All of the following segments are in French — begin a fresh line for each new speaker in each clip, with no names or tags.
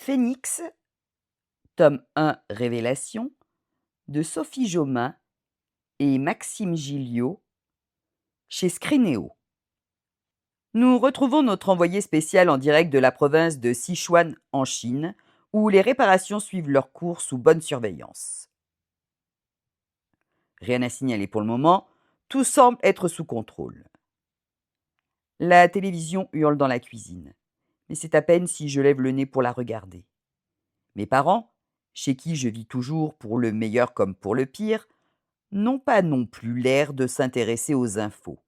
Phénix, tome 1 Révélation, de Sophie Jomain et Maxime Gilliot, chez Scrinéo. Nous retrouvons notre envoyé spécial en direct de la province de Sichuan en Chine, où les réparations suivent leur cours sous bonne surveillance. Rien à signaler pour le moment, tout semble être sous contrôle. La télévision hurle dans la cuisine, mais c'est à peine si je lève le nez pour la regarder. Mes parents, chez qui je vis toujours pour le meilleur comme pour le pire, n'ont pas non plus l'air de s'intéresser aux infos.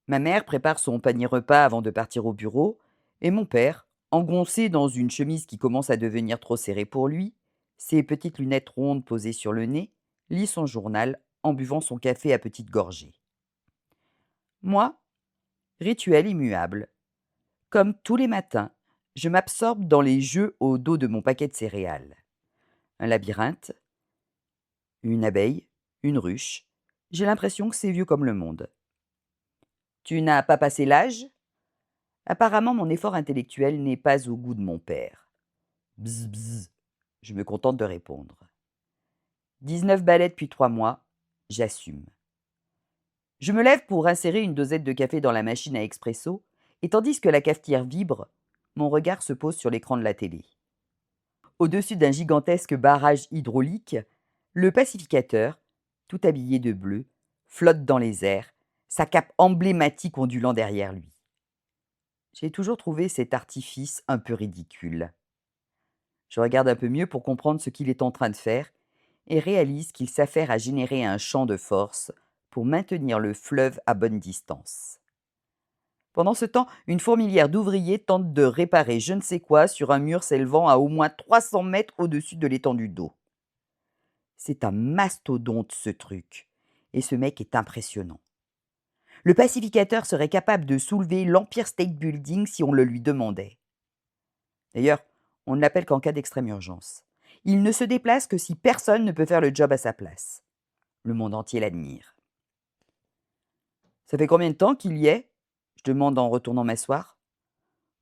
Ma mère prépare son panier repas avant de partir au bureau, et mon père, engoncé dans une chemise qui commence à devenir trop serrée pour lui, ses petites lunettes rondes posées sur le nez, lit son journal en buvant son café à petites gorgées. Moi, rituel immuable. Comme tous les matins, je m'absorbe dans les jeux au dos de mon paquet de céréales. Un labyrinthe, une abeille, une ruche. J'ai l'impression que c'est vieux comme le monde. Tu n'as pas passé l'âge? Apparemment, mon effort intellectuel n'est pas au goût de mon père. Bzz bzz, je me contente de répondre. 19 balais depuis 3 mois, j'assume. Je me lève pour insérer une dosette de café dans la machine à expresso, et tandis que la cafetière vibre, mon regard se pose sur l'écran de la télé. Au-dessus d'un gigantesque barrage hydraulique, le pacificateur, tout habillé de bleu, flotte dans les airs, sa cape emblématique ondulant derrière lui. J'ai toujours trouvé cet artifice un peu ridicule. Je regarde un peu mieux pour comprendre ce qu'il est en train de faire et réalise qu'il s'affaire à générer un champ de force pour maintenir le fleuve à bonne distance. Pendant ce temps, une fourmilière d'ouvriers tente de réparer je ne sais quoi sur un mur s'élevant à au moins 300 mètres au-dessus de l'étendue d'eau. C'est un mastodonte ce truc, et ce mec est impressionnant. Le pacificateur serait capable de soulever l'Empire State Building si on le lui demandait. D'ailleurs, on ne l'appelle qu'en cas d'extrême urgence. Il ne se déplace que si personne ne peut faire le job à sa place. Le monde entier l'admire. Ça fait combien de temps qu'il y est? Je demande en retournant m'asseoir.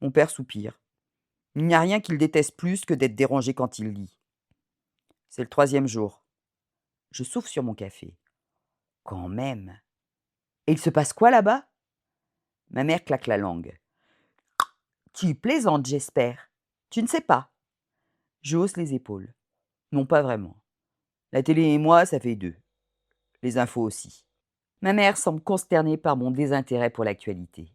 Mon père soupire. Il n'y a rien qu'il déteste plus que d'être dérangé quand il lit. C'est le 3e jour. Je souffle sur mon café. Quand même. Et il se passe quoi là-bas? Ma mère claque la langue. Tu plaisantes, j'espère. Tu ne sais pas. Je hausse les épaules. Non, pas vraiment. La télé et moi, ça fait 2. Les infos aussi. Ma mère semble consternée par mon désintérêt pour l'actualité.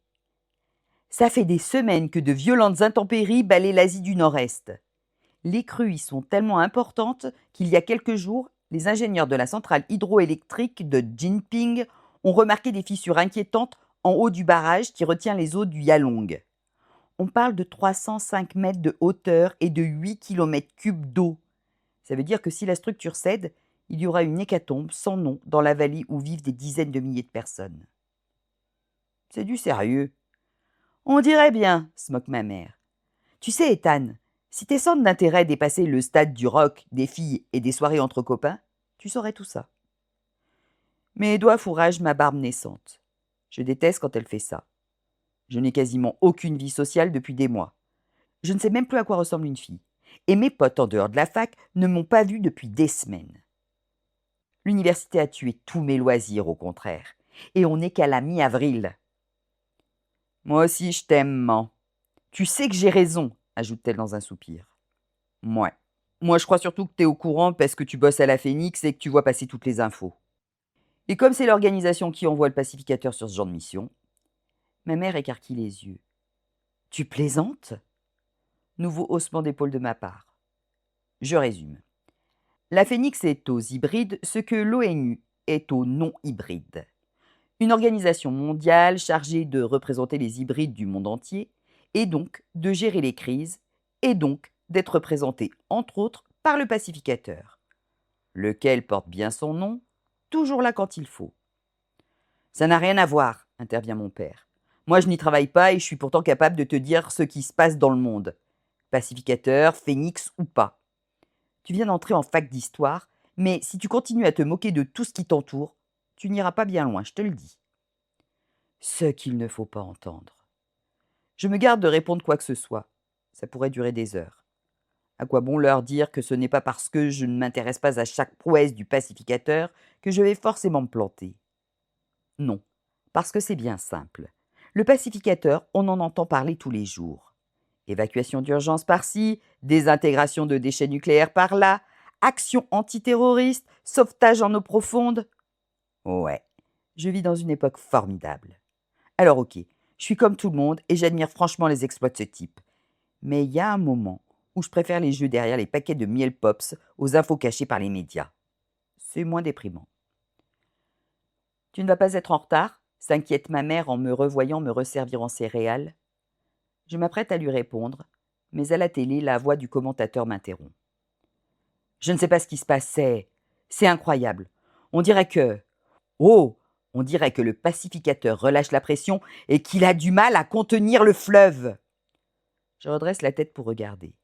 Ça fait des semaines que de violentes intempéries balaient l'Asie du Nord-Est. Les crues y sont tellement importantes qu'il y a quelques jours, les ingénieurs de la centrale hydroélectrique de Jinping ont remarqué des fissures inquiétantes en haut du barrage qui retient les eaux du Yalong. On parle de 305 mètres de hauteur et de 8 km3 d'eau. Ça veut dire que si la structure cède, il y aura une hécatombe sans nom dans la vallée où vivent des dizaines de milliers de personnes. C'est du sérieux. On dirait bien, se moque ma mère. Tu sais, Ethan, si tes centres d'intérêt dépassaient le stade du rock, des filles et des soirées entre copains, tu saurais tout ça. Mes doigts fourragent ma barbe naissante. Je déteste quand elle fait ça. Je n'ai quasiment aucune vie sociale depuis des mois. Je ne sais même plus à quoi ressemble une fille. Et mes potes en dehors de la fac ne m'ont pas vue depuis des semaines. L'université a tué tous mes loisirs, au contraire. Et on n'est qu'à la mi-avril. Moi aussi, je t'aime, man. Tu sais que j'ai raison, ajoute-t-elle dans un soupir. Mouais. Moi, je crois surtout que t'es au courant parce que tu bosses à la Phénix et que tu vois passer toutes les infos. Et comme c'est l'organisation qui envoie le pacificateur sur ce genre de mission, ma mère écarquille les yeux. Tu plaisantes? Nouveau haussement d'épaule de ma part. Je résume. La Phénix est aux hybrides ce que l'ONU est aux non-hybrides. Une organisation mondiale chargée de représenter les hybrides du monde entier et donc de gérer les crises et donc d'être représentée entre autres par le pacificateur, lequel porte bien son nom, toujours là quand il faut. Ça n'a rien à voir, intervient mon père. Moi je n'y travaille pas et je suis pourtant capable de te dire ce qui se passe dans le monde. Pacificateur, phénix ou pas. Tu viens d'entrer en fac d'histoire, mais si tu continues à te moquer de tout ce qui t'entoure, tu n'iras pas bien loin, je te le dis. Ce qu'il ne faut pas entendre. Je me garde de répondre quoi que ce soit. Ça pourrait durer des heures. À quoi bon leur dire que ce n'est pas parce que je ne m'intéresse pas à chaque prouesse du pacificateur que je vais forcément me planter? Non, parce que c'est bien simple. Le pacificateur, on en entend parler tous les jours. Évacuation d'urgence par-ci, désintégration de déchets nucléaires par-là, action antiterroriste, sauvetage en eau profonde. Ouais, je vis dans une époque formidable. Alors ok, je suis comme tout le monde et j'admire franchement les exploits de ce type. Mais il y a un moment où je préfère les jeux derrière les paquets de miel pops aux infos cachées par les médias. C'est moins déprimant. Tu ne vas pas être en retard? S'inquiète ma mère en me revoyant me resservir en céréales. Je m'apprête à lui répondre, mais à la télé, la voix du commentateur m'interrompt. Je ne sais pas ce qui se passe, c'est incroyable. On dirait que... Oh! On dirait que le pacificateur relâche la pression et qu'il a du mal à contenir le fleuve. Je redresse la tête pour regarder.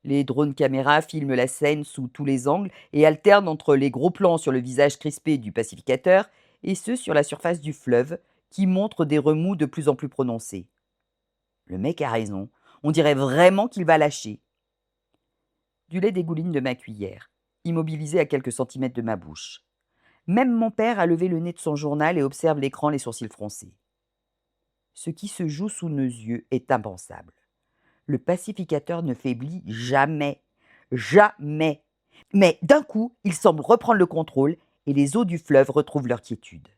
Les drones caméras filment la scène sous tous les angles et alternent entre les gros plans sur le visage crispé du pacificateur et ceux sur la surface du fleuve qui montrent des remous de plus en plus prononcés. Le mec a raison, on dirait vraiment qu'il va lâcher. Du lait dégouline de ma cuillère, immobilisé à quelques centimètres de ma bouche. Même mon père a levé le nez de son journal et observe l'écran les sourcils froncés. Ce qui se joue sous nos yeux est impensable. Le pacificateur ne faiblit jamais. Jamais. Mais d'un coup, il semble reprendre le contrôle et les eaux du fleuve retrouvent leur quiétude.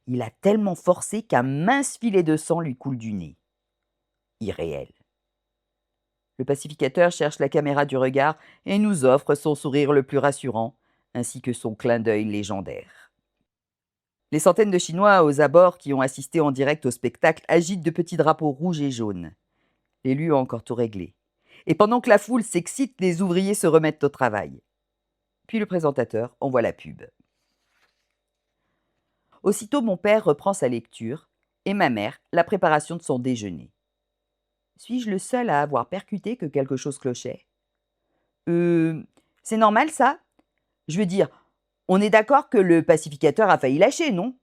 Il a tellement forcé qu'un mince filet de sang lui coule du nez. Irréel. Le pacificateur cherche la caméra du regard et nous offre son sourire le plus rassurant, ainsi que son clin d'œil légendaire. Les centaines de Chinois aux abords qui ont assisté en direct au spectacle agitent de petits drapeaux rouges et jaunes. L'élu a encore tout réglé. Et pendant que la foule s'excite, les ouvriers se remettent au travail. Puis le présentateur envoie la pub. Aussitôt, mon père reprend sa lecture et ma mère la préparation de son déjeuner. Suis-je le seul à avoir percuté que quelque chose clochait? C'est normal ça? Je veux dire, on est d'accord que le pacificateur a failli lâcher, non?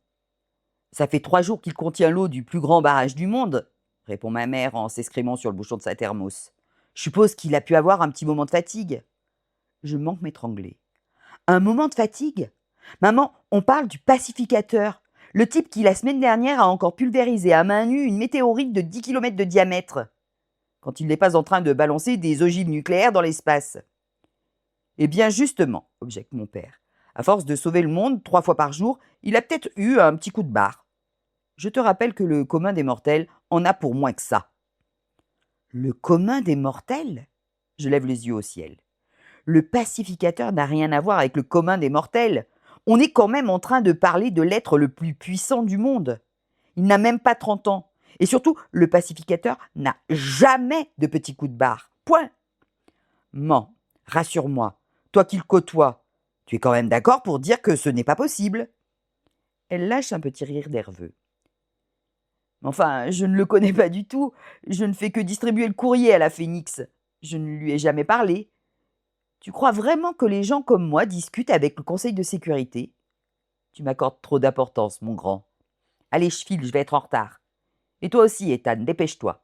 Ça fait 3 jours qu'il contient l'eau du plus grand barrage du monde, répond ma mère en s'escrimant sur le bouchon de sa thermos. Je suppose qu'il a pu avoir un petit moment de fatigue. Je manque m'étrangler. Un moment de fatigue? Maman, on parle du pacificateur. Le type qui, la semaine dernière, a encore pulvérisé à main nue une météorite de 10 kilomètres de diamètre, quand il n'est pas en train de balancer des ogives nucléaires dans l'espace. Eh bien, justement, objecte mon père. À force de sauver le monde 3 fois par jour, il a peut-être eu un petit coup de barre. Je te rappelle que le commun des mortels en a pour moins que ça. Le commun des mortels? Je lève les yeux au ciel. Le pacificateur n'a rien à voir avec le commun des mortels. On est quand même en train de parler de l'être le plus puissant du monde. Il n'a même pas 30 ans. Et surtout, le pacificateur n'a jamais de petits coups de barre. Point. Mens, rassure-moi, toi qui le côtoies, tu es quand même d'accord pour dire que ce n'est pas possible. Elle lâche un petit rire nerveux. Enfin, je ne le connais pas du tout. Je ne fais que distribuer le courrier à la Phénix. Je ne lui ai jamais parlé. Tu crois vraiment que les gens comme moi discutent avec le Conseil de sécurité? Tu m'accordes trop d'importance, mon grand. Allez, je file, je vais être en retard. Et toi aussi, Ethan, dépêche-toi.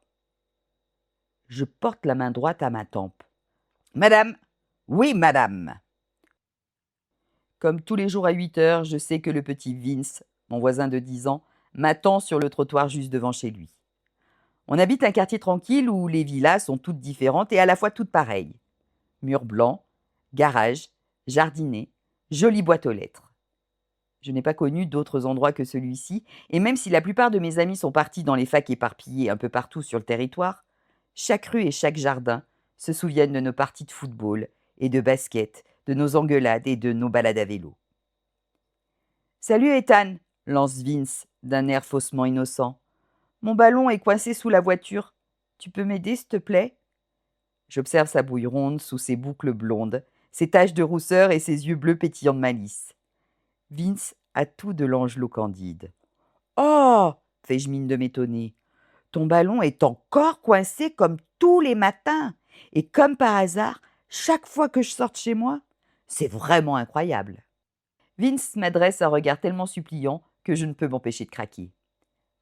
Je porte la main droite à ma tempe. Madame? Oui, madame. Comme tous les jours à 8 heures, je sais que le petit Vince, mon voisin de 10 ans, m'attend sur le trottoir juste devant chez lui. On habite un quartier tranquille où les villas sont toutes différentes et à la fois toutes pareilles. Murs blancs, garage, jardinet, jolie boîte aux lettres. Je n'ai pas connu d'autres endroits que celui-ci, et même si la plupart de mes amis sont partis dans les facs éparpillées un peu partout sur le territoire, chaque rue et chaque jardin se souviennent de nos parties de football et de basket, de nos engueulades et de nos balades à vélo. Salut Ethan, lance Vince d'un air faussement innocent. Mon ballon est coincé sous la voiture. Tu peux m'aider, s'il te plaît? J'observe sa bouille ronde sous ses boucles blondes, ses taches de rousseur et ses yeux bleus pétillants de malice. Vince a tout de l'angelot candide. Oh! Fais-je mine de m'étonner. Ton ballon est encore coincé comme tous les matins. Et comme par hasard, chaque fois que je sors de chez moi, c'est vraiment incroyable. Vince m'adresse un regard tellement suppliant que je ne peux m'empêcher de craquer.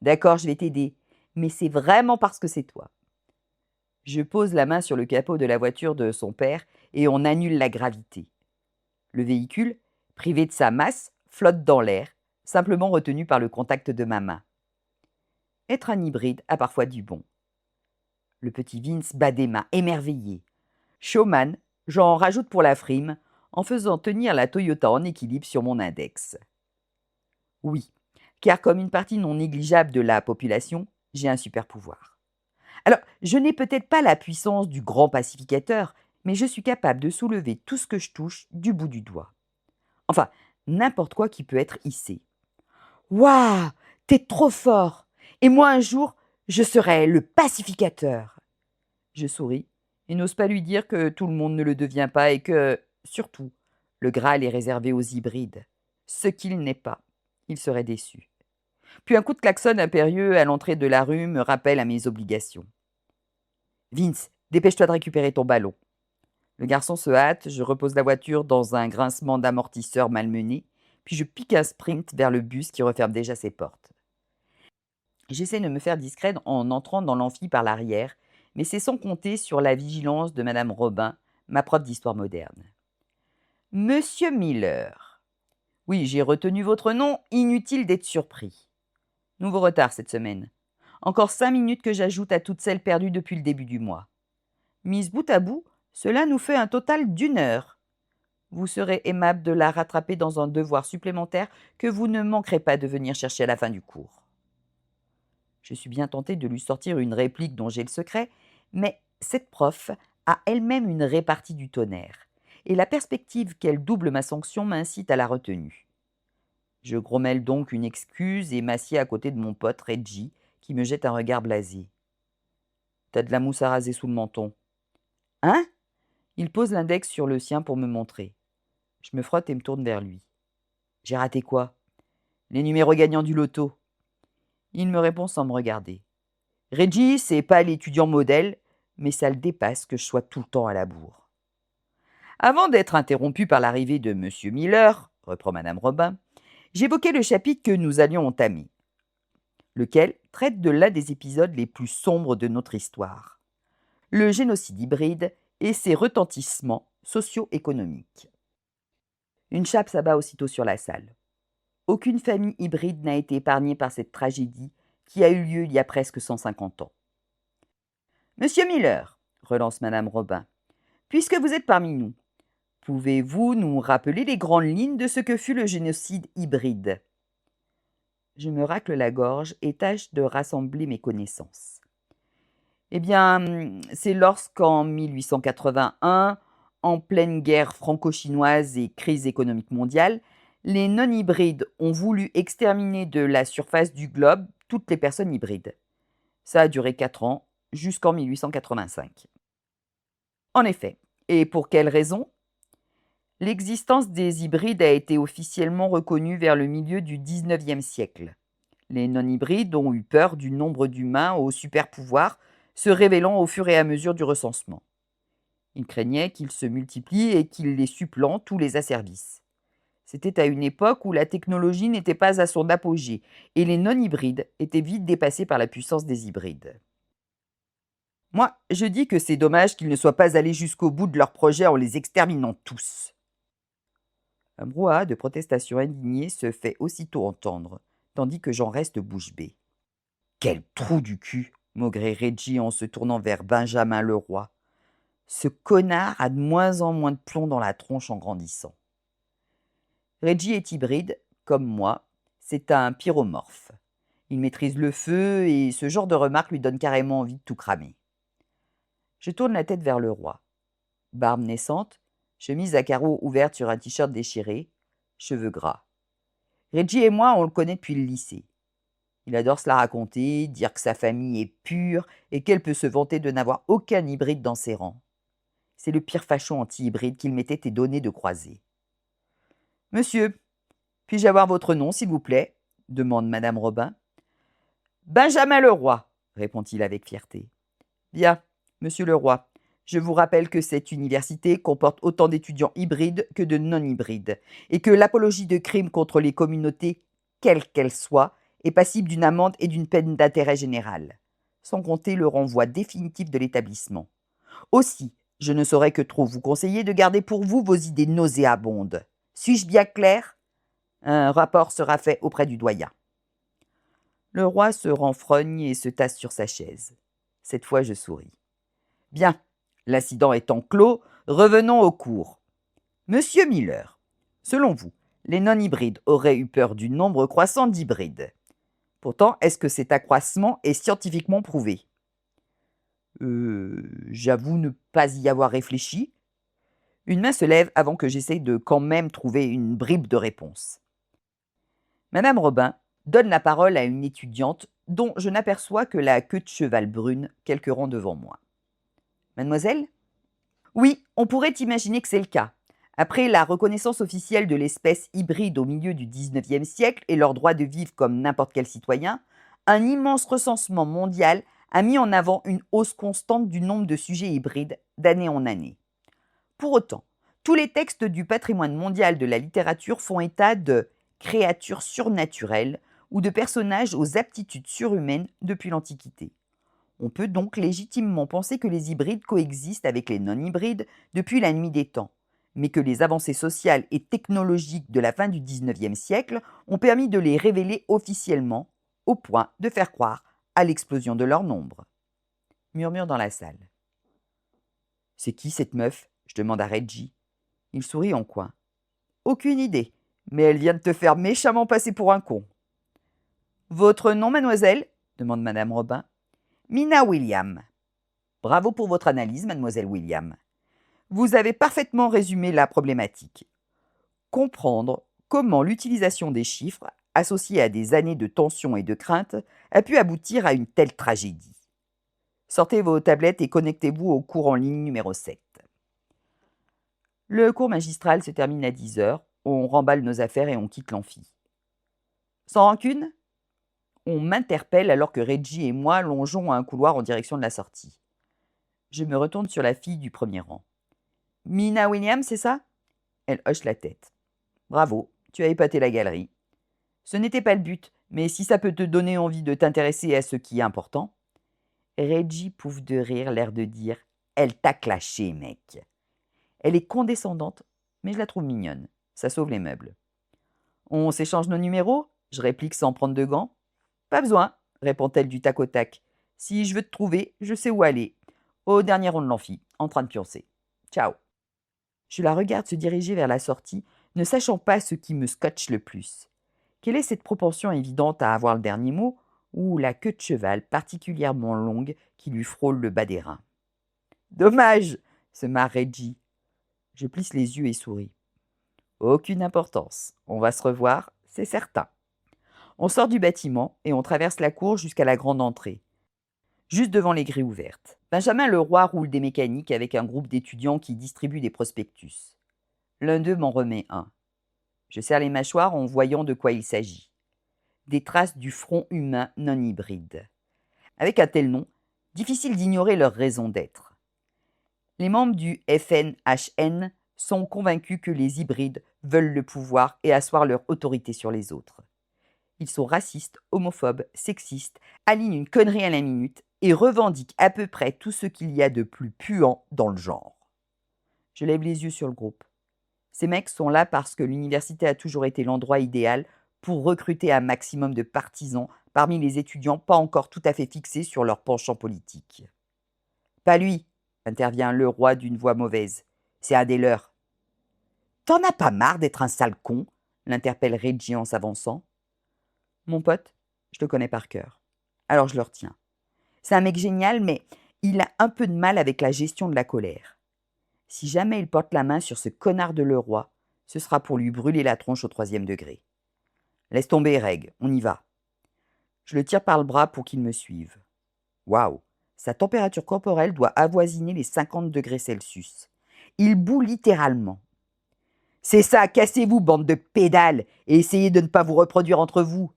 D'accord, je vais t'aider, mais c'est vraiment parce que c'est toi. Je pose la main sur le capot de la voiture de son père et on annule la gravité. Le véhicule, privé de sa masse, flotte dans l'air, simplement retenu par le contact de ma main. Être un hybride a parfois du bon. Le petit Vince bat des mains, émerveillé. Showman, j'en rajoute pour la frime, en faisant tenir la Toyota en équilibre sur mon index. Oui, car comme une partie non négligeable de la population, j'ai un super pouvoir. Alors, je n'ai peut-être pas la puissance du grand pacificateur, mais je suis capable de soulever tout ce que je touche du bout du doigt. Enfin, n'importe quoi qui peut être hissé. Waouh, t'es trop fort! Et moi, un jour, je serai le pacificateur. Je souris et n'ose pas lui dire que tout le monde ne le devient pas et que, surtout, le Graal est réservé aux hybrides. Ce qu'il n'est pas. Il serait déçu. Puis un coup de klaxon impérieux à l'entrée de la rue me rappelle à mes obligations. Vince, dépêche-toi de récupérer ton ballon. Le garçon se hâte, je repose la voiture dans un grincement d'amortisseur malmené, puis je pique un sprint vers le bus qui referme déjà ses portes. J'essaie de me faire discrète en entrant dans l'amphi par l'arrière, mais c'est sans compter sur la vigilance de madame Robin, ma prof d'histoire moderne. Monsieur Miller. Oui, j'ai retenu votre nom, inutile d'être surpris. Nouveau retard cette semaine. Encore 5 minutes que j'ajoute à toutes celles perdues depuis le début du mois. Mise bout à bout, cela nous fait un total d'1 heure. Vous serez aimable de la rattraper dans un devoir supplémentaire que vous ne manquerez pas de venir chercher à la fin du cours. Je suis bien tentée de lui sortir une réplique dont j'ai le secret, mais cette prof a elle-même une répartie du tonnerre, et la perspective qu'elle double ma sanction m'incite à la retenue. Je grommelle donc une excuse et m'assieds à côté de mon pote Reggie, qui me jette un regard blasé. T'as de la mousse à raser sous le menton. Hein? Il pose l'index sur le sien pour me montrer. Je me frotte et me tourne vers lui. J'ai raté quoi? Les numéros gagnants du loto. Il me répond sans me regarder. Reggie, c'est pas l'étudiant modèle, mais ça le dépasse que je sois tout le temps à la bourre. Avant d'être interrompu par l'arrivée de M. Miller, reprend Madame Robin, j'évoquais le chapitre que nous allions entamer, lequel traite de l'un des épisodes les plus sombres de notre histoire, le génocide hybride et ses retentissements socio-économiques. Une chape s'abat aussitôt sur la salle. Aucune famille hybride n'a été épargnée par cette tragédie qui a eu lieu il y a presque 150 ans. Monsieur Miller, relance Madame Robin, puisque vous êtes parmi nous, pouvez-vous nous rappeler les grandes lignes de ce que fut le génocide hybride? Je me racle la gorge et tâche de rassembler mes connaissances. Eh bien, c'est lorsqu'en 1881, en pleine guerre franco-chinoise et crise économique mondiale, les non-hybrides ont voulu exterminer de la surface du globe toutes les personnes hybrides. Ça a duré 4 ans, jusqu'en 1885. En effet, et pour quelle raison? L'existence des hybrides a été officiellement reconnue vers le milieu du XIXe siècle. Les non-hybrides ont eu peur du nombre d'humains aux super-pouvoirs se révélant au fur et à mesure du recensement. Ils craignaient qu'ils se multiplient et qu'ils les supplantent ou les asservissent. C'était à une époque où la technologie n'était pas à son apogée et les non-hybrides étaient vite dépassés par la puissance des hybrides. Moi, je dis que c'est dommage qu'ils ne soient pas allés jusqu'au bout de leur projet en les exterminant tous. Un brouhaha de protestations indignées se fait aussitôt entendre, tandis que j'en reste bouche bée. Quel trou du cul, maugrait Reggie en se tournant vers Benjamin Leroy. Ce connard a de moins en moins de plomb dans la tronche en grandissant. Reggie est hybride, comme moi, c'est un pyromorphe. Il maîtrise le feu et ce genre de remarque lui donne carrément envie de tout cramer. Je tourne la tête vers le roi. Barbe naissante, chemise à carreaux ouverte sur un t-shirt déchiré, cheveux gras. Reggie et moi, on le connaît depuis le lycée. Il adore se la raconter, dire que sa famille est pure et qu'elle peut se vanter de n'avoir aucun hybride dans ses rangs. C'est le pire facho anti-hybride qu'il m'était donné de croiser. « Monsieur, puis-je avoir votre nom, s'il vous plaît ?» demande Madame Robin. « Benjamin Leroy, » répond-il avec fierté. « Bien, Monsieur Leroy, je vous rappelle que cette université comporte autant d'étudiants hybrides que de non-hybrides, et que l'apologie de crimes contre les communautés, quelles qu'elles soient, est passible d'une amende et d'une peine d'intérêt général. sans compter le renvoi définitif de l'établissement. Aussi, je ne saurais que trop vous conseiller de garder pour vous vos idées nauséabondes. Suis-je bien clair? Un rapport sera fait auprès du doyen. Le roi se renfrogne et se tasse sur sa chaise. Cette fois, je souris. Bien, l'incident étant clos, revenons au cours. Monsieur Miller, selon vous, les non-hybrides auraient eu peur du nombre croissant d'hybrides. Pourtant, est-ce que cet accroissement est scientifiquement prouvé? J'avoue ne pas y avoir réfléchi. Une main se lève avant que j'essaye de quand même trouver une bribe de réponse. Madame Robin donne la parole à une étudiante dont je n'aperçois que la queue de cheval brune quelques rangs devant moi. Mademoiselle? Oui, on pourrait imaginer que c'est le cas. Après la reconnaissance officielle de l'espèce hybride au milieu du XIXe siècle et leur droit de vivre comme n'importe quel citoyen, un immense recensement mondial a mis en avant une hausse constante du nombre de sujets hybrides d'année en année. Pour autant, tous les textes du patrimoine mondial de la littérature font état de créatures surnaturelles ou de personnages aux aptitudes surhumaines depuis l'Antiquité. On peut donc légitimement penser que les hybrides coexistent avec les non-hybrides depuis la nuit des temps, mais que les avancées sociales et technologiques de la fin du XIXe siècle ont permis de les révéler officiellement, au point de faire croire à l'explosion de leur nombre. Murmure dans la salle. C'est qui cette meuf? Je demande à Reggie. Il sourit en coin. Aucune idée, mais elle vient de te faire méchamment passer pour un con. Votre nom, mademoiselle? Demande madame Robin. Mina William. Bravo pour votre analyse, mademoiselle William. Vous avez parfaitement résumé la problématique. Comprendre comment l'utilisation des chiffres, associée à des années de tension et de crainte, a pu aboutir à une telle tragédie. Sortez vos tablettes et connectez-vous au cours en ligne numéro 7. Le cours magistral se termine à 10 heures. On remballe nos affaires et on quitte l'amphi. Sans rancune? On m'interpelle alors que Reggie et moi longeons un couloir en direction de la sortie. Je me retourne sur la fille du premier rang. Mina Williams, c'est ça? Elle hoche la tête. Bravo, tu as épaté la galerie. Ce n'était pas le but, mais si ça peut te donner envie de t'intéresser à ce qui est important. Reggie pouffe de rire, l'air de dire « Elle t'a clashé, mec ». Elle est condescendante, mais je la trouve mignonne. Ça sauve les meubles. On s'échange nos numéros? Je réplique sans prendre de gants. Pas besoin, répond-elle du tac au tac. Si je veux te trouver, je sais où aller. Au dernier rang de l'amphi, en train de pioncer. Ciao. Je la regarde se diriger vers la sortie, ne sachant pas ce qui me scotche le plus. Quelle est cette propension évidente à avoir le dernier mot, ou la queue de cheval particulièrement longue qui lui frôle le bas des reins? Dommage, se marre Reggie. Je plisse les yeux et souris. Aucune importance. On va se revoir, c'est certain. On sort du bâtiment et on traverse la cour jusqu'à la grande entrée, juste devant les grilles ouvertes. Benjamin Leroy roule des mécaniques avec un groupe d'étudiants qui distribuent des prospectus. L'un d'eux m'en remet un. Je serre les mâchoires en voyant de quoi il s'agit. Des traces du front humain non hybride. Avec un tel nom, difficile d'ignorer leur raison d'être. Les membres du FNHN sont convaincus que les hybrides veulent le pouvoir et asseoir leur autorité sur les autres. Ils sont racistes, homophobes, sexistes, alignent une connerie à la minute et revendiquent à peu près tout ce qu'il y a de plus puant dans le genre. Je lève les yeux sur le groupe. Ces mecs sont là parce que l'université a toujours été l'endroit idéal pour recruter un maximum de partisans parmi les étudiants pas encore tout à fait fixés sur leur penchant politique. Pas lui, intervient le roi d'une voix mauvaise. C'est un des leurs. T'en as pas marre d'être un sale con? L'interpelle Reggie en s'avançant. Mon pote, je le connais par cœur. Alors je le retiens. C'est un mec génial, mais il a un peu de mal avec la gestion de la colère. Si jamais il porte la main sur ce connard de Leroy, ce sera pour lui brûler la tronche au 3e degré. Laisse tomber, Reg, on y va. Je le tire par le bras pour qu'il me suive. Waouh, sa température corporelle doit avoisiner les 50 degrés Celsius. Il bout littéralement. C'est ça, cassez-vous, bande de pédales, et essayez de ne pas vous reproduire entre vous.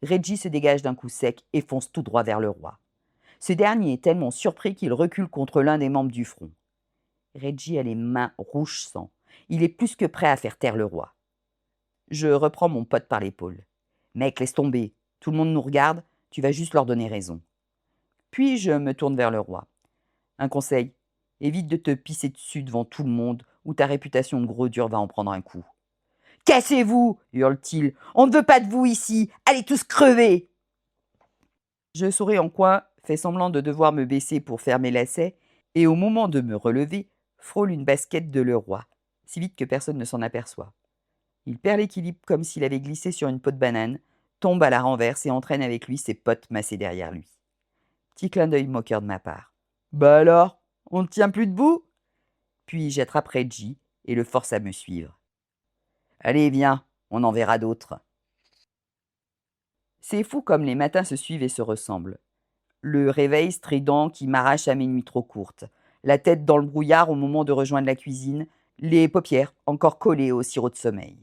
Reggie se dégage d'un coup sec et fonce tout droit vers le roi. Ce dernier est tellement surpris qu'il recule contre l'un des membres du front. Reggie a les mains rouges sang. Il est plus que prêt à faire taire le roi. Je reprends mon pote par l'épaule. Mec, laisse tomber. Tout le monde nous regarde, tu vas juste leur donner raison. Puis je me tourne vers le roi. Un conseil, évite de te pisser dessus devant tout le monde, ou ta réputation de gros dur va en prendre un coup. Cassez-vous, hurle-t-il. On ne veut pas de vous ici. Allez tous crever. Je souris en coin, fais semblant de devoir me baisser pour faire mes lacets, et au moment de me relever, frôle une basket de le roi, si vite que personne ne s'en aperçoit. Il perd l'équilibre comme s'il avait glissé sur une peau de banane, tombe à la renverse et entraîne avec lui ses potes massés derrière lui. Petit clin d'œil moqueur de ma part. Bah alors, on ne tient plus debout? Puis j'attrape Reggie et le force à me suivre. Allez, viens, on en verra d'autres. C'est fou comme les matins se suivent et se ressemblent. Le réveil strident qui m'arrache à mes nuits trop courtes, la tête dans le brouillard au moment de rejoindre la cuisine, les paupières encore collées au sirop de sommeil.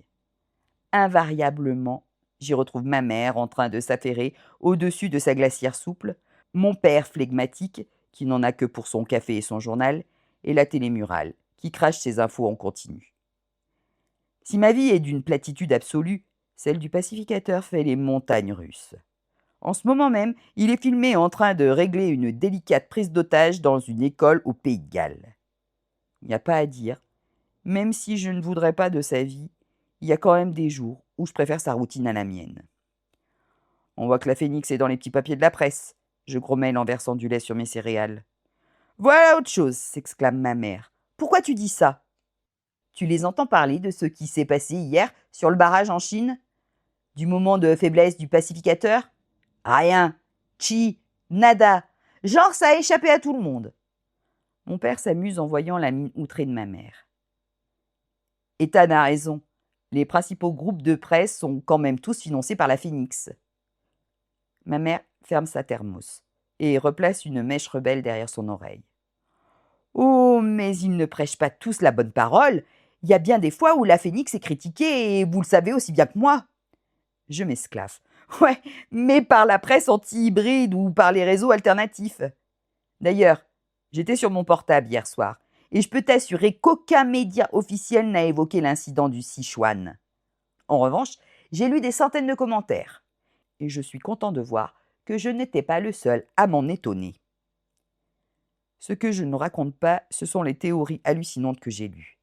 Invariablement, j'y retrouve ma mère en train de s'affairer au-dessus de sa glacière souple, mon père flegmatique, qui n'en a que pour son café et son journal, et la télé murale, qui crache ses infos en continu. Si ma vie est d'une platitude absolue, celle du pacificateur fait les montagnes russes. En ce moment même, il est filmé en train de régler une délicate prise d'otage dans une école au Pays de Galles. Il n'y a pas à dire, même si je ne voudrais pas de sa vie, il y a quand même des jours où je préfère sa routine à la mienne. On voit que la phénix est dans les petits papiers de la presse, je grommelle en versant du lait sur mes céréales. Voilà autre chose, s'exclame ma mère. Pourquoi tu dis ça? Tu les entends parler de ce qui s'est passé hier sur le barrage en Chine? Du moment de faiblesse du pacificateur? Rien. Chi. Nada. Genre ça a échappé à tout le monde. Mon père s'amuse en voyant la mine outrée de ma mère. Ethan a raison. Les principaux groupes de presse sont quand même tous financés par la Phoenix. Ma mère ferme sa thermos et replace une mèche rebelle derrière son oreille. Oh, mais ils ne prêchent pas tous la bonne parole. Il y a bien des fois où la Phoenix est critiquée et vous le savez aussi bien que moi. Je m'esclaffe. Ouais, mais par la presse anti-hybride ou par les réseaux alternatifs. D'ailleurs, j'étais sur mon portable hier soir et je peux t'assurer qu'aucun média officiel n'a évoqué l'incident du Sichuan. En revanche, j'ai lu des centaines de commentaires et je suis content de voir que je n'étais pas le seul à m'en étonner. Ce que je ne raconte pas, ce sont les théories hallucinantes que j'ai lues.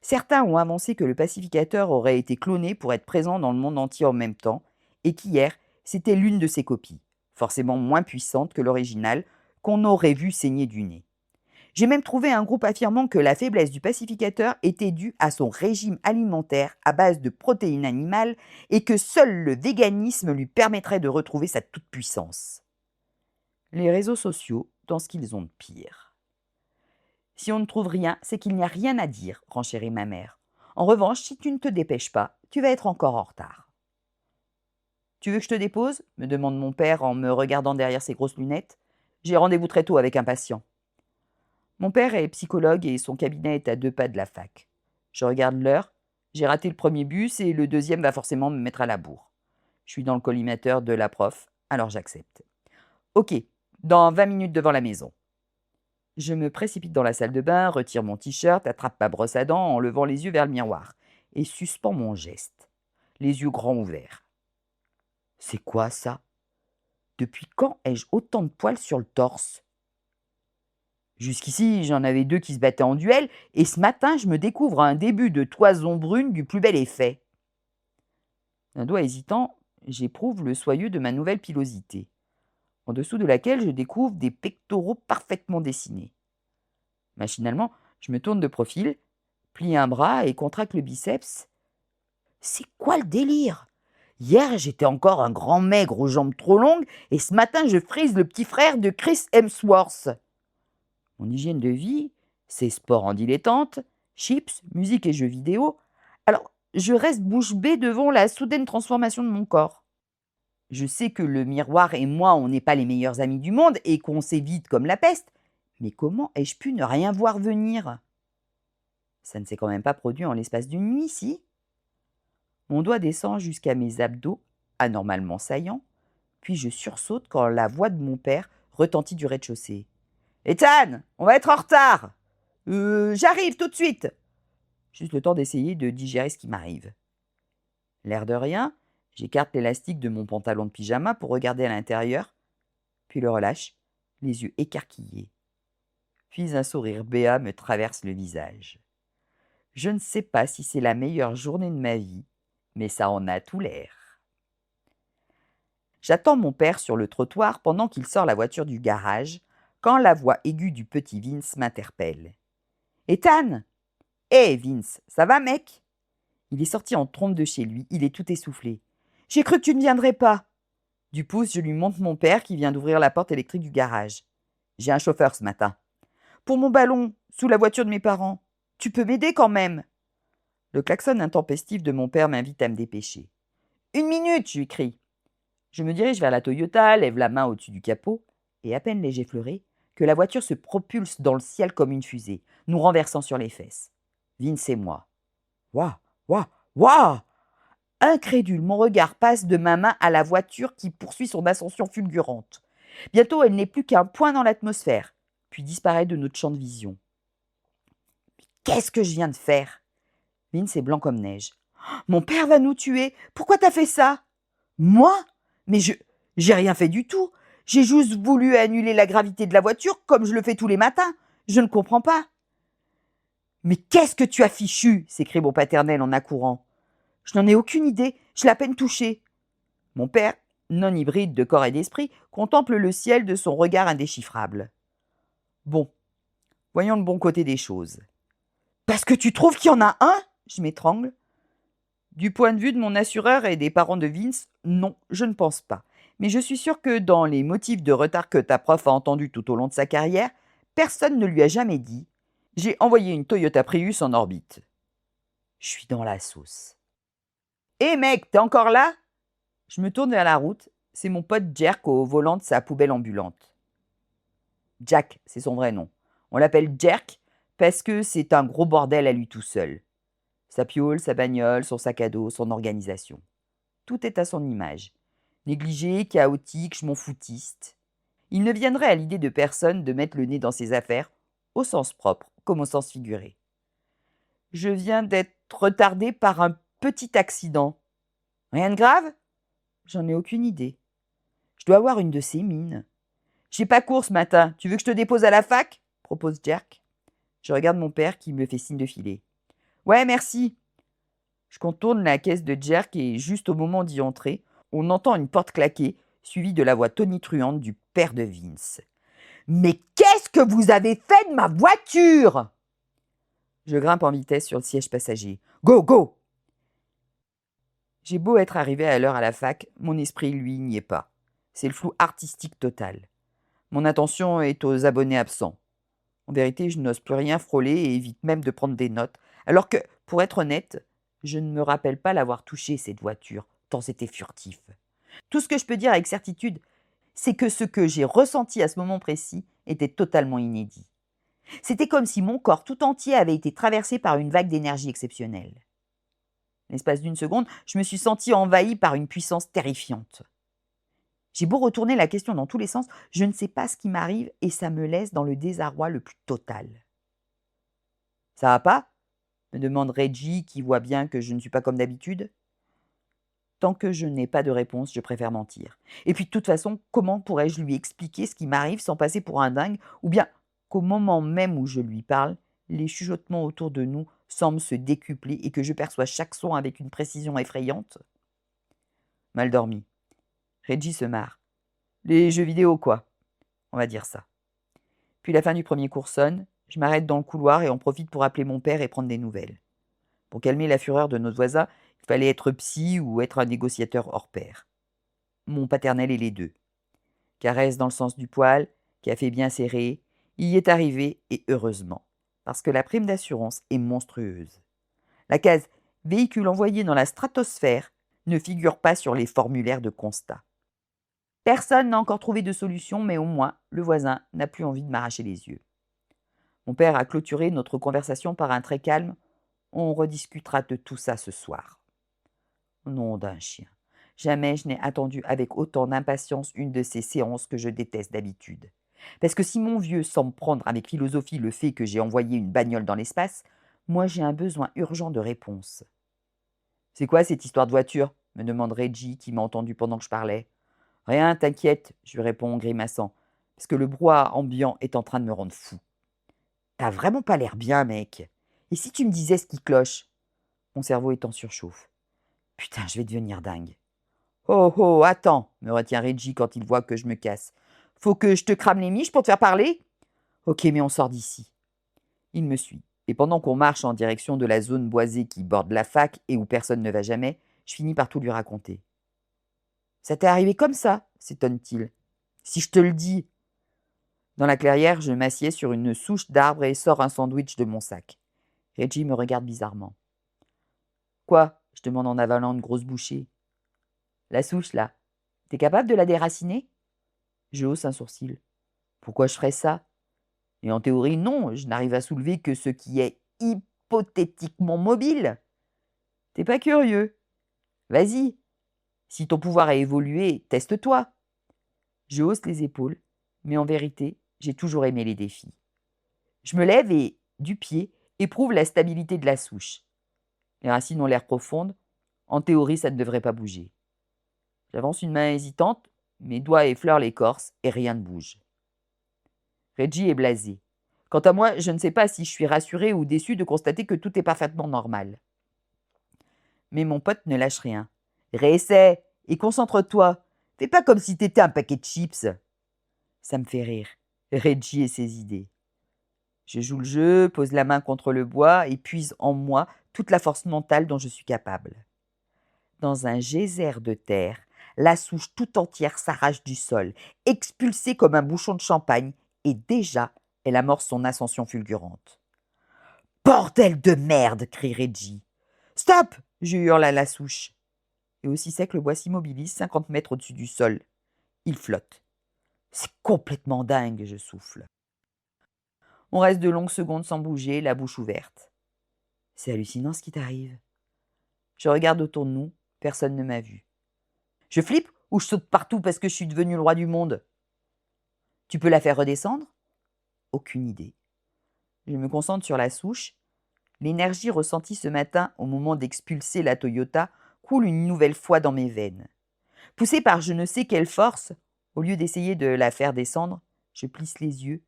Certains ont avancé que le pacificateur aurait été cloné pour être présent dans le monde entier en même temps, et qu'hier, c'était l'une de ses copies, forcément moins puissante que l'original, qu'on aurait vu saigner du nez. J'ai même trouvé un groupe affirmant que la faiblesse du pacificateur était due à son régime alimentaire à base de protéines animales et que seul le véganisme lui permettrait de retrouver sa toute-puissance. Les réseaux sociaux, dans ce qu'ils ont de pire. Si on ne trouve rien, c'est qu'il n'y a rien à dire, renchérit ma mère. En revanche, si tu ne te dépêches pas, tu vas être encore en retard. Tu veux que je te dépose? Me demande mon père en me regardant derrière ses grosses lunettes. J'ai rendez-vous très tôt avec un patient. Mon père est psychologue et son cabinet est à 2 pas de la fac. Je regarde l'heure. J'ai raté le premier bus et le deuxième va forcément me mettre à la bourre. Je suis dans le collimateur de la prof, alors j'accepte. Ok, dans 20 minutes devant la maison. Je me précipite dans la salle de bain, retire mon t-shirt, attrape ma brosse à dents en levant les yeux vers le miroir et suspends mon geste, les yeux grands ouverts. C'est quoi ça? Depuis quand ai-je autant de poils sur le torse? Jusqu'ici, j'en avais 2 qui se battaient en duel, et ce matin, je me découvre un début de toison brune du plus bel effet. D'un doigt hésitant, j'éprouve le soyeux de ma nouvelle pilosité, en dessous de laquelle je découvre des pectoraux parfaitement dessinés. Machinalement, je me tourne de profil, plie un bras et contracte le biceps. C'est quoi le délire? Hier, j'étais encore un grand maigre aux jambes trop longues, et ce matin, je frise le petit frère de Chris Hemsworth. Mon hygiène de vie, c'est sport en dilettante, chips, musique et jeux vidéo. Alors, je reste bouche bée devant la soudaine transformation de mon corps. Je sais que le miroir et moi, on n'est pas les meilleurs amis du monde et qu'on s'évite comme la peste, mais comment ai-je pu ne rien voir venir? Ça ne s'est quand même pas produit en l'espace d'une nuit, si? Mon doigt descend jusqu'à mes abdos, anormalement saillants, puis je sursaute quand la voix de mon père retentit du rez-de-chaussée. Ethan, on va être en retard. J'arrive tout de suite. Juste le temps d'essayer de digérer ce qui m'arrive. L'air de rien, j'écarte l'élastique de mon pantalon de pyjama pour regarder à l'intérieur, puis le relâche, les yeux écarquillés. Puis un sourire béat me traverse le visage. Je ne sais pas si c'est la meilleure journée de ma vie, mais ça en a tout l'air. J'attends mon père sur le trottoir pendant qu'il sort la voiture du garage, quand la voix aiguë du petit Vince m'interpelle. « Ethan ! Hé, Vince, ça va, mec ?» Il est sorti en trompe de chez lui, il est tout essoufflé. « J'ai cru que tu ne viendrais pas !» Du pouce, je lui montre mon père qui vient d'ouvrir la porte électrique du garage. « J'ai un chauffeur ce matin. »« Pour mon ballon, sous la voiture de mes parents. Tu peux m'aider quand même ?» Le klaxon intempestif de mon père m'invite à me dépêcher. « 1 minute !» je lui crie. Je me dirige vers la Toyota, lève la main au-dessus du capot, et à peine l'ai-je effleuré, que la voiture se propulse dans le ciel comme une fusée, nous renversant sur les fesses. Vince et moi. Waouh, waouh, waouh! Incrédule, mon regard passe de ma main à la voiture qui poursuit son ascension fulgurante. Bientôt, elle n'est plus qu'un point dans l'atmosphère, puis disparaît de notre champ de vision. Mais qu'est-ce que je viens de faire? Vince est blanc comme neige. « Mon père va nous tuer! Pourquoi t'as fait ça? » « Moi? Mais j'ai rien fait du tout. J'ai juste voulu annuler la gravité de la voiture comme je le fais tous les matins. Je ne comprends pas. »« Mais qu'est-ce que tu as fichu ?» s'écrie mon paternel en accourant. « Je n'en ai aucune idée, je l'ai à peine touché. » Mon père, non hybride de corps et d'esprit, contemple le ciel de son regard indéchiffrable. Bon, voyons le bon côté des choses. « Parce que tu trouves qu'il y en a un ?» je m'étrangle. Du point de vue de mon assureur et des parents de Vince, non, je ne pense pas. Mais je suis sûre que dans les motifs de retard que ta prof a entendus tout au long de sa carrière, personne ne lui a jamais dit « J'ai envoyé une Toyota Prius en orbite. » Je suis dans la sauce. « Hé mec, t'es encore là ?» Je me tourne vers la route. C'est mon pote Jack au volant de sa poubelle ambulante. Jack, c'est son vrai nom. On l'appelle Jack parce que c'est un gros bordel à lui tout seul. Sa piole, sa bagnole, son sac à dos, son organisation. Tout est à son image. Négligé, chaotique, je m'en foutiste. Il ne viendrait à l'idée de personne de mettre le nez dans ses affaires, au sens propre comme au sens figuré. Je viens d'être retardé par un petit accident. Rien de grave? J'en ai aucune idée. Je dois avoir une de ces mines. J'ai pas cours ce matin. Tu veux que je te dépose à la fac? Propose Jack. Je regarde mon père qui me fait signe de filer. Ouais, merci. Je contourne la caisse de Jack et juste au moment d'y entrer, on entend une porte claquer, suivie de la voix tonitruante du père de Vince. « Mais qu'est-ce que vous avez fait de ma voiture ?» Je grimpe en vitesse sur le siège passager. « Go, go !» J'ai beau être arrivé à l'heure à la fac, mon esprit, lui, n'y est pas. C'est le flou artistique total. Mon attention est aux abonnés absents. En vérité, je n'ose plus rien frôler et évite même de prendre des notes, alors que, pour être honnête, je ne me rappelle pas l'avoir touchée, cette voiture, tant c'était furtif. Tout ce que je peux dire avec certitude, c'est que ce que j'ai ressenti à ce moment précis était totalement inédit. C'était comme si mon corps tout entier avait été traversé par une vague d'énergie exceptionnelle. L'espace d'une seconde, je me suis sentie envahie par une puissance terrifiante. J'ai beau retourner la question dans tous les sens, je ne sais pas ce qui m'arrive et ça me laisse dans le désarroi le plus total. « Ça va pas ?» me demande Reggie qui voit bien que je ne suis pas comme d'habitude. Tant que je n'ai pas de réponse, je préfère mentir. Et puis de toute façon, comment pourrais-je lui expliquer ce qui m'arrive sans passer pour un dingue, ou bien qu'au moment même où je lui parle, les chuchotements autour de nous semblent se décupler et que je perçois chaque son avec une précision effrayante? Mal dormi. Reggie se marre. Les jeux vidéo, quoi. On va dire ça. Puis la fin du premier cours sonne, je m'arrête dans le couloir et on profite pour appeler mon père et prendre des nouvelles. Pour calmer la fureur de notre voisin, il fallait être psy ou être un négociateur hors pair. Mon paternel est les deux. Caresse dans le sens du poil, café bien serré, il y est arrivé et heureusement, parce que la prime d'assurance est monstrueuse. La case « véhicule envoyé dans la stratosphère » ne figure pas sur les formulaires de constat. Personne n'a encore trouvé de solution, mais au moins, le voisin n'a plus envie de m'arracher les yeux. Mon père a clôturé notre conversation par un très calme « On rediscutera de tout ça ce soir ». Nom d'un chien. Jamais je n'ai attendu avec autant d'impatience une de ces séances que je déteste d'habitude. Parce que si mon vieux semble prendre avec philosophie le fait que j'ai envoyé une bagnole dans l'espace, moi j'ai un besoin urgent de réponse. « C'est quoi cette histoire de voiture ?» me demande Reggie qui m'a entendu pendant que je parlais. « Rien, t'inquiète, je lui réponds en grimaçant. parce que le brouhaha ambiant est en train de me rendre fou. T'as vraiment pas l'air bien, mec. Et si tu me disais ce qui cloche? Mon cerveau est en surchauffe. Putain, je vais devenir dingue. Oh oh, attends, me retient Reggie quand il voit que je me casse. Faut que je te crame les miches pour te faire parler? Ok, mais on sort d'ici. Il me suit. Et pendant qu'on marche en direction de la zone boisée qui borde la fac et où personne ne va jamais, je finis par tout lui raconter. Ça t'est arrivé comme ça, s'étonne-t-il. Si je te le dis. Dans la clairière, je m'assieds sur une souche d'arbre et sors un sandwich de mon sac. Reggie me regarde bizarrement. Quoi? Je demande en avalant une grosse bouchée. La souche, là. T'es capable de la déraciner? Je hausse un sourcil. Pourquoi je ferais ça? Et en théorie, non, je n'arrive à soulever que ce qui est hypothétiquement mobile. T'es pas curieux? Vas-y. Si ton pouvoir a évolué, teste-toi. Je hausse les épaules, mais en vérité, j'ai toujours aimé les défis. Je me lève et, du pied, éprouve la stabilité de la souche. Les racines ont l'air profondes. En théorie, ça ne devrait pas bouger. J'avance une main hésitante, mes doigts effleurent l'écorce et rien ne bouge. Reggie est blasé. Quant à moi, je ne sais pas si je suis rassuré ou déçu de constater que tout est parfaitement normal. Mais mon pote ne lâche rien. Réessaie et concentre-toi. Fais pas comme si t'étais un paquet de chips. Ça me fait rire. Reggie et ses idées. Je joue le jeu, pose la main contre le bois et puise en moi toute la force mentale dont je suis capable. Dans un geyser de terre, la souche tout entière s'arrache du sol, expulsée comme un bouchon de champagne, et déjà, elle amorce son ascension fulgurante. Bordel de merde! Crie Reggie. Stop! Je hurle à la souche. Et aussi sec, le bois s'immobilise 50 mètres au-dessus du sol. Il flotte. C'est complètement dingue, je souffle. On reste de longues secondes sans bouger, la bouche ouverte. C'est hallucinant ce qui t'arrive. Je regarde autour de nous, personne ne m'a vu. Je flippe ou je saute partout parce que je suis devenu le roi du monde? Tu peux la faire redescendre? Aucune idée. Je me concentre sur la souche. L'énergie ressentie ce matin au moment d'expulser la Toyota coule une nouvelle fois dans mes veines. Poussé par je ne sais quelle force, au lieu d'essayer de la faire descendre, je plisse les yeux,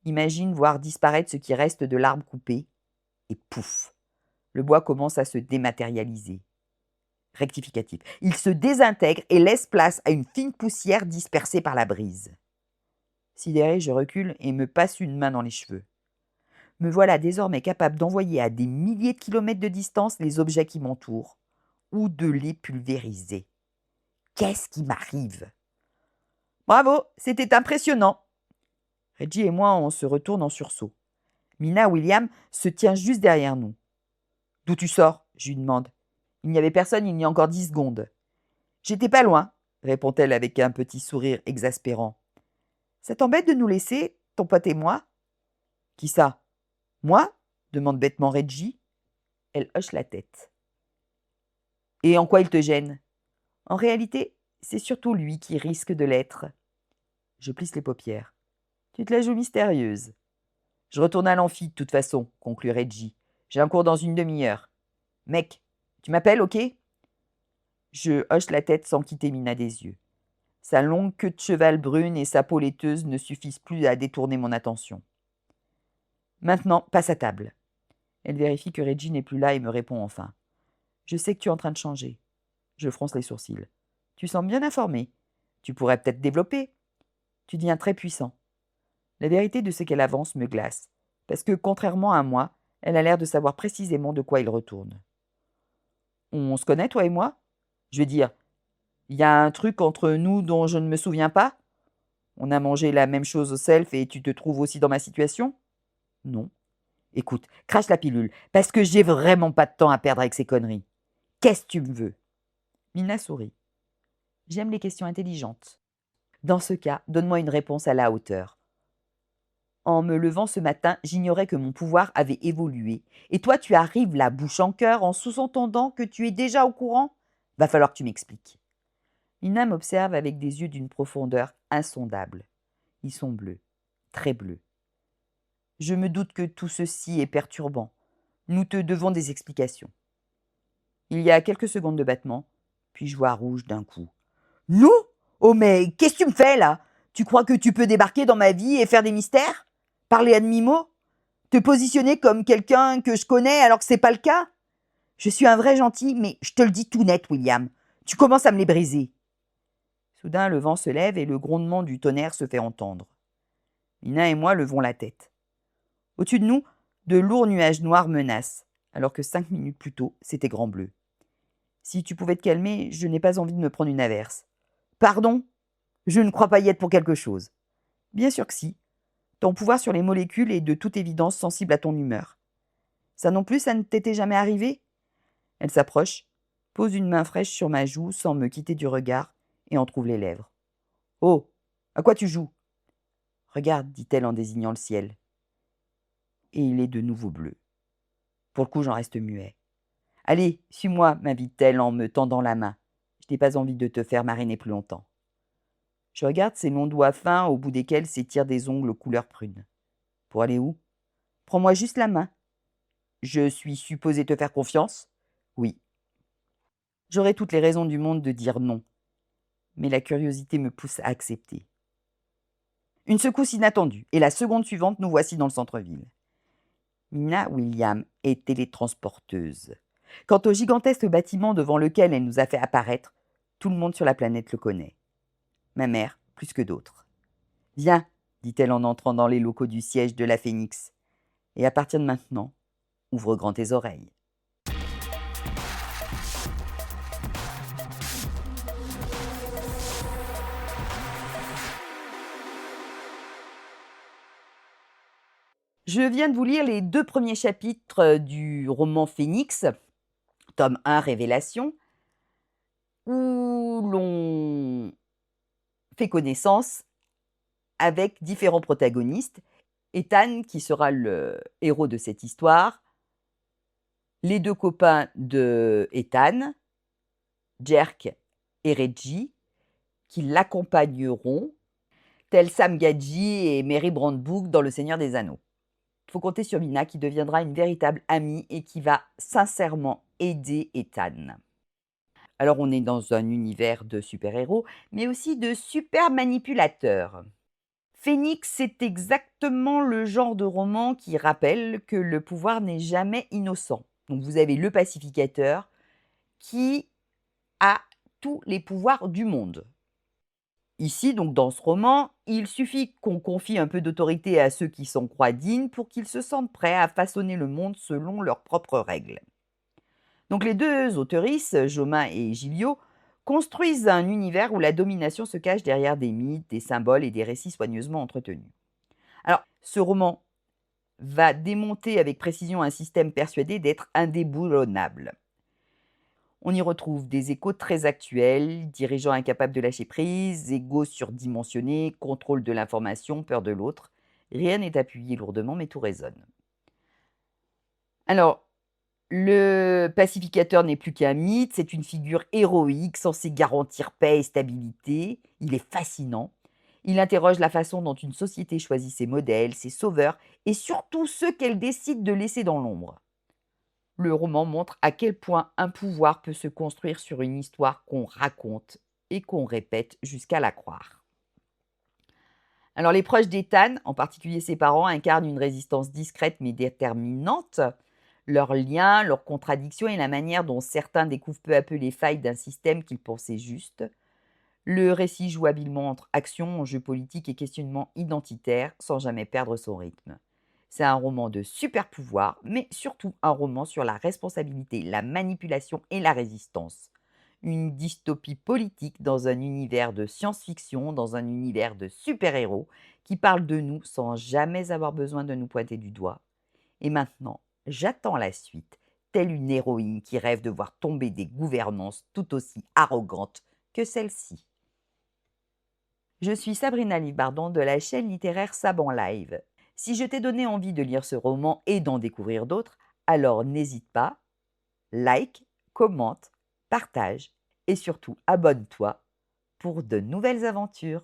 imagine voir disparaître ce qui reste de l'arbre coupé, et pouf, le bois commence à se dématérialiser. Rectificatif. Il se désintègre et laisse place à une fine poussière dispersée par la brise. Sidéré, je recule et me passe une main dans les cheveux. Me voilà désormais capable d'envoyer à des milliers de kilomètres de distance les objets qui m'entourent, ou de les pulvériser. Qu'est-ce qui m'arrive? Bravo, c'était impressionnant. Reggie et moi, on se retourne en sursaut. Mina William se tient juste derrière nous. D'où tu sors? Je lui demande. Il n'y avait personne il y a encore 10 secondes. J'étais pas loin, répond-elle avec un petit sourire exaspérant. Ça t'embête de nous laisser, ton pote et moi? Qui ça? Moi? Demande bêtement Reggie. Elle hoche la tête. Et en quoi il te gêne? En réalité, c'est surtout lui qui risque de l'être. Je plisse les paupières. Tu te la joues mystérieuse. Je retourne à l'amphi de toute façon, conclut Reggie. J'ai un cours dans une demi-heure. Mec, tu m'appelles, ok? Je hoche la tête sans quitter Mina des yeux. Sa longue queue de cheval brune et sa peau laiteuse ne suffisent plus à détourner mon attention. Maintenant, passe à table. Elle vérifie que Reggie n'est plus là et me répond enfin. Je sais que tu es en train de changer. Je fronce les sourcils. Tu sembles bien informé. Tu pourrais peut-être développer. Tu deviens très puissant. La vérité de ce qu'elle avance me glace, parce que, contrairement à moi, elle a l'air de savoir précisément de quoi il retourne. On se connaît, toi et moi? Je veux dire, il y a un truc entre nous dont je ne me souviens pas? On a mangé la même chose au self et tu te trouves aussi dans ma situation? Non. Écoute, crache la pilule, parce que j'ai vraiment pas de temps à perdre avec ces conneries. Qu'est-ce que tu me veux? Mina sourit. J'aime les questions intelligentes. Dans ce cas, donne-moi une réponse à la hauteur. En me levant ce matin, j'ignorais que mon pouvoir avait évolué. Et toi, tu arrives la bouche en cœur en sous-entendant que tu es déjà au courant? Va falloir que tu m'expliques. Mina m'observe avec des yeux d'une profondeur insondable. Ils sont bleus, très bleus. Je me doute que tout ceci est perturbant. Nous te devons des explications. Il y a quelques secondes de battement, puis je vois rouge d'un coup. Nous? Oh mais qu'est-ce que tu me fais là? Tu crois que tu peux débarquer dans ma vie et faire des mystères? Parler à demi-mot? Te positionner comme quelqu'un que je connais alors que c'est pas le cas? Je suis un vrai gentil, mais je te le dis tout net, William. Tu commences à me les briser. Soudain, le vent se lève et le grondement du tonnerre se fait entendre. Mina et moi levons la tête. Au-dessus de nous, de lourds nuages noirs menacent, alors que 5 minutes plus tôt, c'était grand bleu. Si tu pouvais te calmer, je n'ai pas envie de me prendre une averse. Pardon? Je ne crois pas y être pour quelque chose. Bien sûr que si. Ton pouvoir sur les molécules est de toute évidence sensible à ton humeur. Ça non plus, ça ne t'était jamais arrivé? Elle s'approche, pose une main fraîche sur ma joue sans me quitter du regard et en trouve les lèvres. Oh, à quoi tu joues? Regarde, dit-elle en désignant le ciel. Et il est de nouveau bleu. Pour le coup, j'en reste muet. Allez, suis-moi, m'invite-t-elle en me tendant la main. Je n'ai pas envie de te faire mariner plus longtemps. Je regarde ses longs doigts fins au bout desquels s'étirent des ongles couleur prune. Pour aller où? Prends-moi juste la main. Je suis supposée te faire confiance? Oui. J'aurais toutes les raisons du monde de dire non, mais la curiosité me pousse à accepter. Une secousse inattendue, et la seconde suivante, nous voici dans le centre-ville. Mina William est télétransporteuse. Quant au gigantesque bâtiment devant lequel elle nous a fait apparaître, tout le monde sur la planète le connaît. Ma mère, plus que d'autres. Viens, dit-elle en entrant dans les locaux du siège de la Phénix. Et à partir de maintenant, ouvre grand tes oreilles. Je viens de vous lire les 2 premiers chapitres du roman Phénix, tome 1 Révélation, où l'on fait connaissance avec différents protagonistes. Ethan, qui sera le héros de cette histoire, les 2 copains de Ethan, Jerk et Reggie, qui l'accompagneront, tels Sam Gadji et Mary Brandebook dans Le Seigneur des Anneaux. Il faut compter sur Mina qui deviendra une véritable amie et qui va sincèrement aider Ethan. Alors on est dans un univers de super-héros, mais aussi de super manipulateurs. Phénix, c'est exactement le genre de roman qui rappelle que le pouvoir n'est jamais innocent. Donc vous avez le pacificateur qui a tous les pouvoirs du monde. Ici, donc dans ce roman, il suffit qu'on confie un peu d'autorité à ceux qui s'en croient dignes pour qu'ils se sentent prêts à façonner le monde selon leurs propres règles. Donc les 2 auteurisses, Jomain et Gilliot, construisent un univers où la domination se cache derrière des mythes, des symboles et des récits soigneusement entretenus. Alors, ce roman va démonter avec précision un système persuadé d'être indéboulonnable. On y retrouve des échos très actuels, dirigeants incapables de lâcher prise, égos surdimensionnés, contrôle de l'information, peur de l'autre. Rien n'est appuyé lourdement, mais tout résonne. Alors, le pacificateur n'est plus qu'un mythe, c'est une figure héroïque censée garantir paix et stabilité. Il est fascinant. Il interroge la façon dont une société choisit ses modèles, ses sauveurs, et surtout ceux qu'elle décide de laisser dans l'ombre. Le roman montre à quel point un pouvoir peut se construire sur une histoire qu'on raconte et qu'on répète jusqu'à la croire. Alors les proches d'Ethan, en particulier ses parents, incarnent une résistance discrète mais déterminante. Leurs liens, leurs contradictions et la manière dont certains découvrent peu à peu les failles d'un système qu'ils pensaient juste. Le récit joue habilement entre action, enjeux politiques et questionnements identitaires sans jamais perdre son rythme. C'est un roman de super pouvoir, mais surtout un roman sur la responsabilité, la manipulation et la résistance. Une dystopie politique dans un univers de science-fiction, dans un univers de super-héros qui parle de nous sans jamais avoir besoin de nous pointer du doigt. Et maintenant, j'attends la suite, telle une héroïne qui rêve de voir tomber des gouvernances tout aussi arrogantes que celle-ci. Je suis Sabrina Livbardon de la chaîne littéraire Saban Live. Si je t'ai donné envie de lire ce roman et d'en découvrir d'autres, alors n'hésite pas, like, commente, partage et surtout abonne-toi pour de nouvelles aventures.